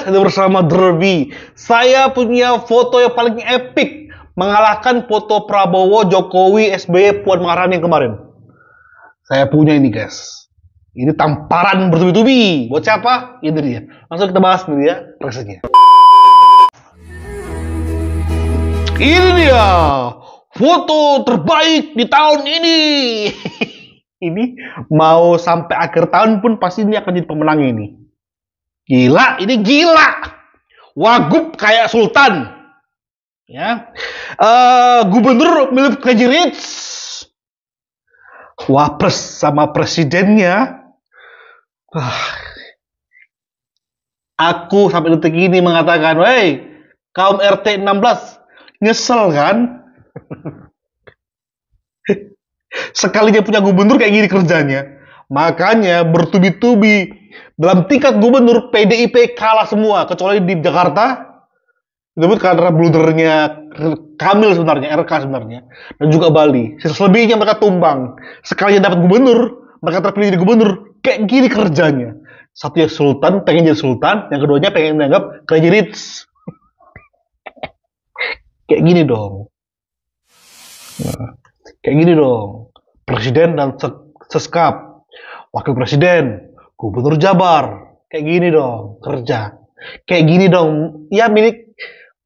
guys, ada bersama Derby. Saya punya foto yang paling epic mengalahkan foto Prabowo, Jokowi, SBY, Puan Maharani yang kemarin. Saya punya ini guys. Ini tamparan bertubi-tubi. Buat siapa? Ini dia. Langsung kita bahas nih ya reaksinya. Ini dia foto terbaik di tahun ini. Ini mau sampai akhir tahun pun pasti ini akan jadi pemenang ini. Gila, ini gila. Wagub kayak sultan. Ya. Gubernur milik Crazy Rich. Wapres sama presidennya. Aku sampai detik ini mengatakan, "Woi, kaum RT 16, nyesel kan?" Sekalinya punya gubernur kayak gini kerjanya. Makanya bertubi-tubi dalam tingkat gubernur PDIP kalah semua kecuali di Jakarta. Itu karena bludernya Kamil sebenarnya, RK sebenarnya, dan juga Bali. Selebihnya mereka tumbang. Sekalinya dapat gubernur, mereka terpilih jadi gubernur. Kayak gini kerjanya. Satunya sultan, pengen jadi sultan. Yang keduanya pengen dianggap Crazy Rich. Kayak gini dong. Kayak gini dong. Presiden dan seskap, wakil presiden, gubernur Jabar, kayak gini dong kerja. Kayak gini dong. Ya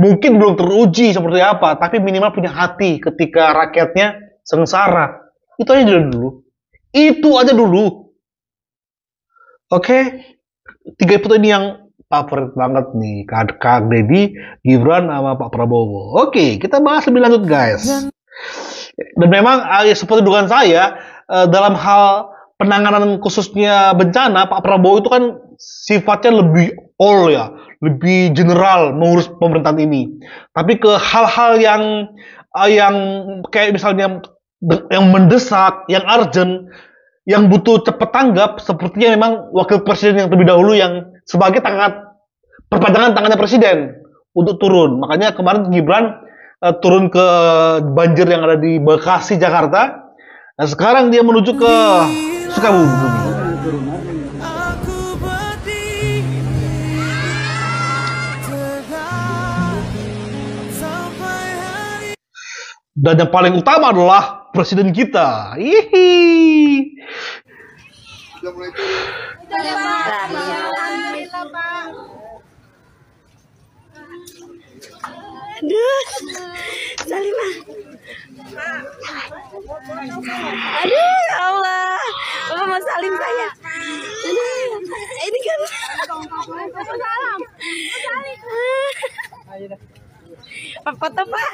mungkin belum teruji seperti apa, tapi minimal punya hati ketika rakyatnya sengsara. Itu aja dulu. Itu aja dulu. Oke. 3 foto ini yang favorit banget nih. Kak Deddy, Gibran, sama Pak Prabowo. Oke, kita bahas lebih lanjut guys. Dan memang seperti dugaan saya, dalam hal penanganan khususnya bencana, Pak Prabowo itu kan sifatnya lebih all ya, lebih general mengurus pemerintahan ini. Tapi ke hal-hal yang kayak misalnya yang mendesak, yang urgent, yang butuh cepat tanggap, sepertinya memang wakil presiden yang terlebih dahulu yang sebagai perpanjangan tangannya presiden untuk turun. Makanya kemarin Gibran turun ke banjir yang ada di Bekasi, Jakarta. Nah sekarang dia menuju ke Sukabumi. Dan yang paling utama adalah presiden kita. Hihi. Sudah mulai turun. Aduh, Salimah. Aduh, ya Allah. Bapak mau salim saya. Aduh, ini kan. Pak foto Pak.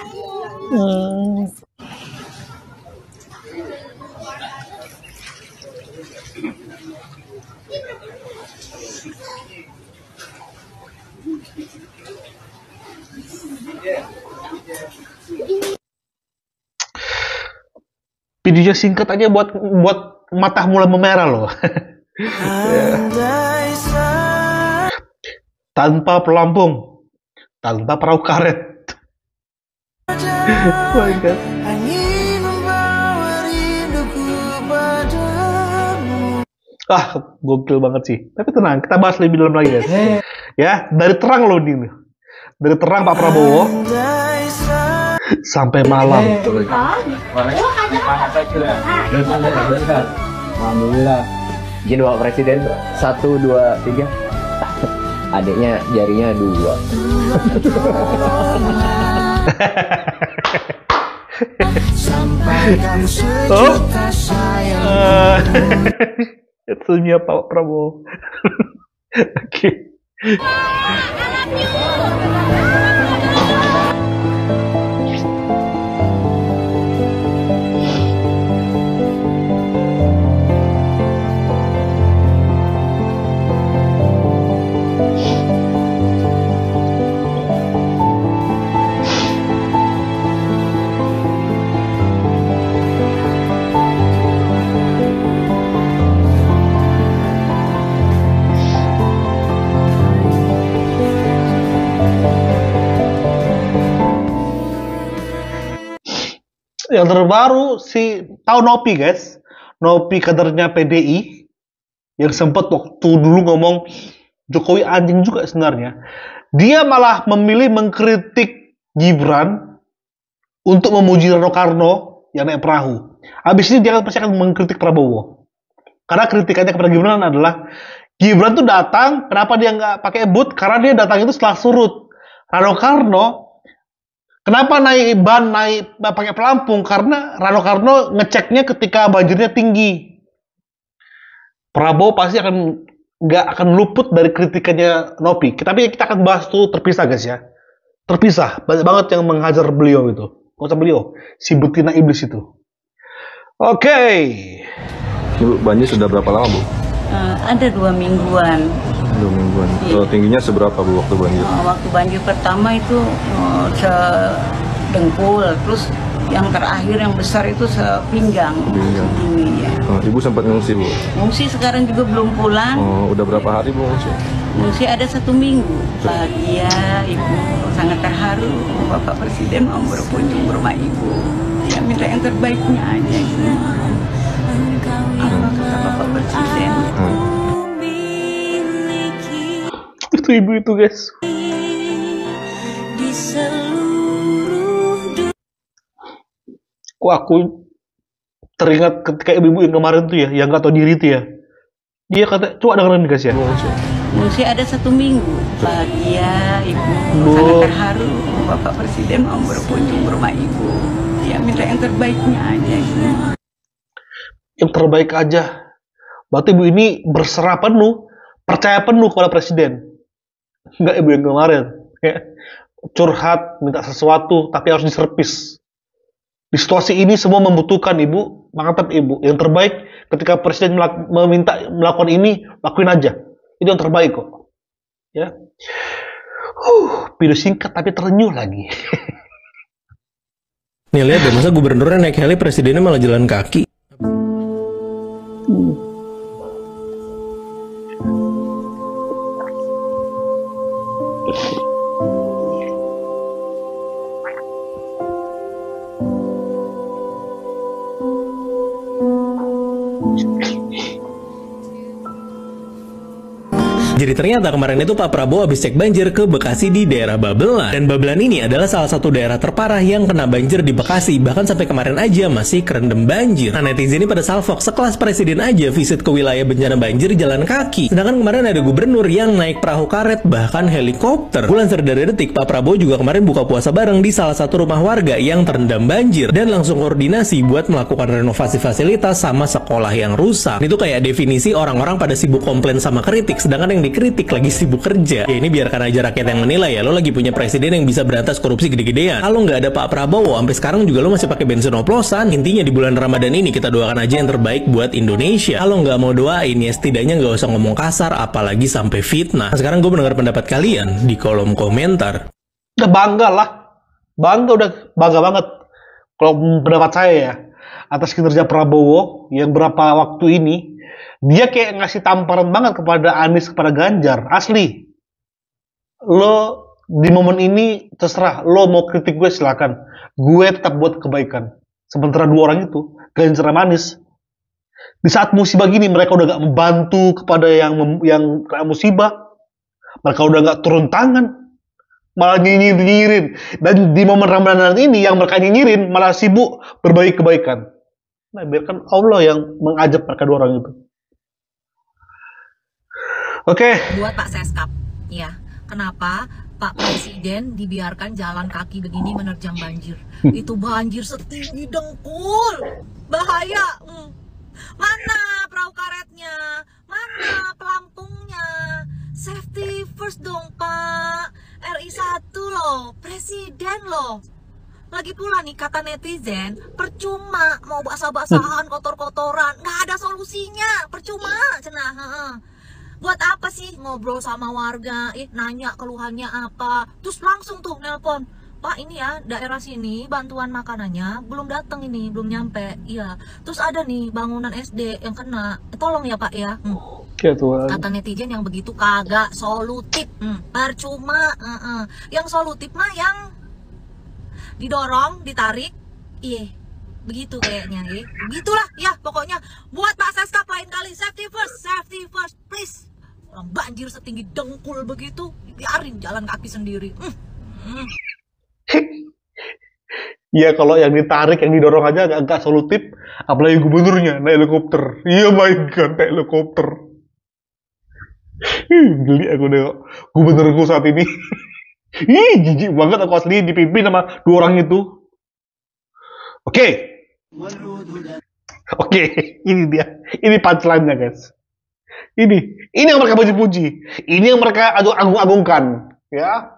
Videonya singkat aja buat mata mulai memerah loh. Tanpa pelampung, tanpa perahu karet. Gokil banget sih. Tapi tenang, kita bahas lebih dalam lagi guys. Ya, dari terang loh ini. Dari terang Pak Prabowo sampai malam. Alhamdulillah. Izin Bapak Presiden 1, 2, 3. Adiknya jarinya 2. Itunya Pak Prabowo. Oke. Yang terbaru tahu Nopi guys, Nopi kadernya PDI yang sempat waktu dulu ngomong Jokowi anjing juga sebenarnya. Dia malah memilih mengkritik Gibran untuk memuji Rano Karno yang naik perahu. Habis ini dia pasti akan mengkritik Prabowo. Karena kritikannya kepada Gibran adalah Gibran tuh datang, kenapa dia nggak pakai boot? Karena dia datang itu setelah surut. Rano Karno, kenapa naik pakai pelampung? Karena Rano Karno ngeceknya ketika banjirnya tinggi. Prabowo pasti nggak akan luput dari kritikannya Nopi. Tapi kita akan bahas tuh terpisah guys ya. Terpisah, banyak banget yang menghajar beliau itu. Kota beliau, si betina iblis itu. Oke. Bu, banjir sudah berapa lama, Bu? Ada 2 mingguan. 2 mingguan. Iya. Tingginya seberapa, Bu, waktu banjir? Waktu banjir pertama itu sedengkul, terus yang terakhir yang besar itu sepinggang. Sepinggang. Ini ya. Ibu sempat ngungsi, Bu? Ngungsi sekarang juga belum pulang. Udah berapa hari, Bu, ngungsi? Ngungsi ada 1 minggu. Bahagia, Ibu sangat terharu. Bapak Presiden mau berkunjung ke rumah Ibu. Ya minta yang terbaiknya aja. Apa kata Bapak Presiden? Itu ibu itu guys. Kok aku teringat ketika ibu-ibu yang kemarin tuh ya, yang gak tahu diri tuh ya. Dia kata, coba dengerin guys ya. Ngungsi ada 1 minggu. Bahagia, Ibu sangat terharu. Bapak Presiden mau berkunjung ke rumah Ibu. Ya minta yang terbaiknya aja. Yang terbaik aja. Berarti ibu ini berserah penuh, percaya penuh kepada presiden. Enggak ibu yang kemarin. Curhat, minta sesuatu, tapi harus diservis. Di situasi ini semua membutuhkan ibu, mantap ibu. Yang terbaik ketika presiden meminta melakukan ini, lakuin aja. Itu yang terbaik kok. Ya. Video singkat tapi terenyuh lagi. Nih lihat deh, masa gubernurnya naik heli, presidennya malah jalan kaki. Jadi ternyata kemarin itu Pak Prabowo habis cek banjir ke Bekasi di daerah Babelan. Dan Babelan ini adalah salah satu daerah terparah yang kena banjir di Bekasi. Bahkan sampai kemarin aja masih kerendam banjir. Nah netizen ini pada salfok, sekelas presiden aja visit ke wilayah bencana banjir jalan kaki. Sedangkan kemarin ada gubernur yang naik perahu karet bahkan helikopter. Lansir dari Detik, Pak Prabowo juga kemarin buka puasa bareng di salah satu rumah warga yang terendam banjir. Dan langsung koordinasi buat melakukan renovasi fasilitas sama sekolah yang rusak. Itu kayak definisi orang-orang pada sibuk komplain sama kritik, sedangkan yang dikritik lagi sibuk kerja. Ya ini biarkan aja rakyat yang menilai ya. Lo lagi punya presiden yang bisa berantas korupsi gede-gedean. Kalau nggak ada Pak Prabowo, sampai sekarang juga lo masih pakai bensin oplosan. Intinya di bulan Ramadan ini kita doakan aja yang terbaik buat Indonesia. Kalau nggak mau doain ya setidaknya nggak usah ngomong kasar, apalagi sampai fitnah. Nah, sekarang gue mendengar pendapat kalian di kolom komentar. Udah bangga lah. Udah bangga banget. Kalau pendapat saya ya, atas kinerja Prabowo yang berapa waktu ini, dia kayak ngasih tamparan banget kepada Anies, kepada Ganjar. Asli. Lo di momen ini terserah. Lo mau kritik gue silakan. Gue tetap buat kebaikan. Sementara dua orang itu, Ganjar sama Anies, di saat musibah gini mereka udah gak membantu kepada yang kena musibah. Mereka udah gak turun tangan. Malah nyinyirin. Dan di momen Ramadan ini yang mereka nyinyirin malah sibuk berbagi kebaikan. Nah, biarkan Allah yang mengajak mereka dua orang itu. Oke. Buat Pak Seskap, ya. Kenapa Pak Presiden dibiarkan jalan kaki begini menerjang banjir? Itu banjir setinggi dengkul, bahaya. Mana perahu karetnya? Mana pelampungnya? Safety first dong Pak. RI 1 loh, Presiden loh. Lagi pula nih kata netizen, percuma mau basah-basahan, kotor-kotoran, nggak ada solusinya, percuma cenah. Buat apa sih ngobrol sama warga, nanya keluhannya apa, terus langsung tuh nelpon, Pak ini ya daerah sini bantuan makanannya belum datang ini, belum nyampe, iya. Terus ada nih bangunan SD yang kena, tolong ya Pak ya. Kata netizen yang begitu kagak solutif, percuma. Yang solutif mah yang didorong, ditarik, begitu kayaknya, begitulah ya pokoknya. Buat Pak Seskap lain kali safety first please. Orang banjir setinggi dengkul begitu, biarin jalan kaki sendiri. Ya kalau yang ditarik, yang didorong aja agak solutif, apalagi gubernurnya naik helikopter. Iya my god, naik helikopter. Geli aku nengok gubernurku saat ini. Jijik banget aku asli dipimpin sama dua orang itu. Oke, ini dia. Ini punchline-nya guys. Ini yang mereka puji-puji. Ini yang mereka agung-agungkan. Ya.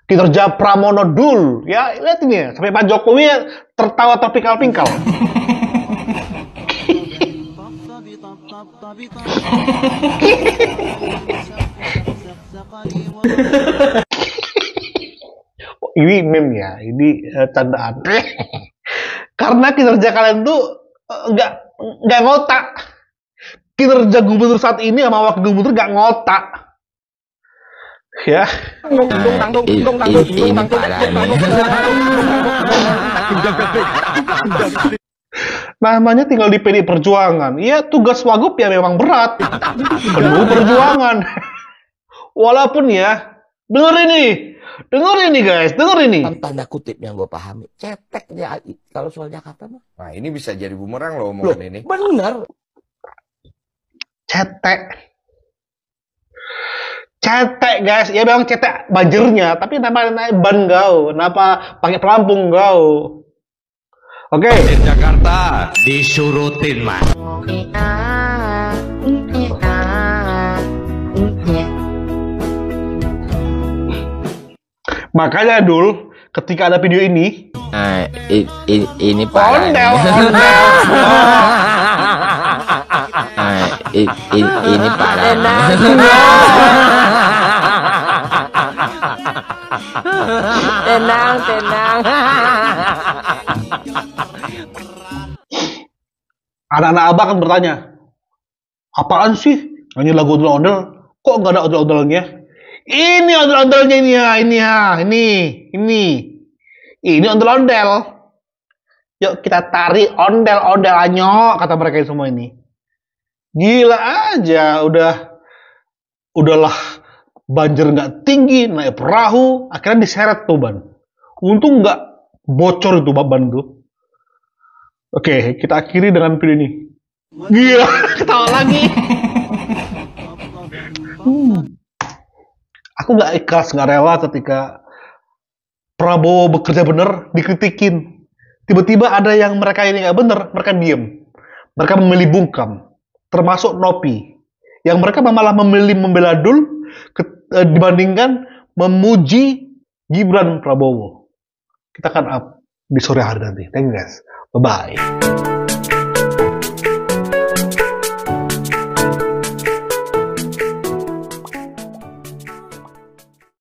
Kinerja Pramono Dul, ya lihat ini ya, sampai Pak Jokowi ya, tertawa terpingkal-pingkal. Ini meme ya, ini candaan. Karena kinerja kalian tuh nggak ngotak. Kinerja gubernur saat ini sama wakil gubernur nggak ngotak. Ya. Namanya tinggal di PDI Perjuangan. Ya tugas Wagub ya memang berat. Penuh perjuangan. Walaupun ya, denger ini guys, denger ini. Tanda kutip yang gue pahami, cetek dia kalau soal Jakarta mah. Nah ini bisa jadi bumerang loh omongan ini. Bener. Cetek guys, ya memang cetek banjirnya, tapi kenapa naik ban gau, kenapa pakai pelampung gau? Oke. Di Jakarta disurutin mah. Makanya Dul, ketika ada video ini, ini parah. ondel. Ini parah. Tenang. Anak-anak abang kan bertanya, apaan sih? Nyanyi lagu ondel-ondel, kok nggak ada ondel-ondelnya? Ini ondel-ondelnya ini ondel-ondel. Yuk kita tarik ondel-ondel anyok, kata mereka semua ini. Gila aja, udahlah banjir nggak tinggi, naik perahu, akhirnya diseret tuh ban. Untung nggak bocor itu ban tuh. Oke, kita akhiri dengan video ini. Gila, ketawa lagi. Aku nggak ikhlas, nggak rela ketika Prabowo bekerja bener dikritikin. Tiba-tiba ada yang mereka ini nggak bener, mereka diem. Mereka memilih bungkam. Termasuk Nopi, yang mereka malah memilih membela Dul dibandingkan memuji Gibran Prabowo. Kita akan up di sore hari nanti. Thank you guys. Bye-bye.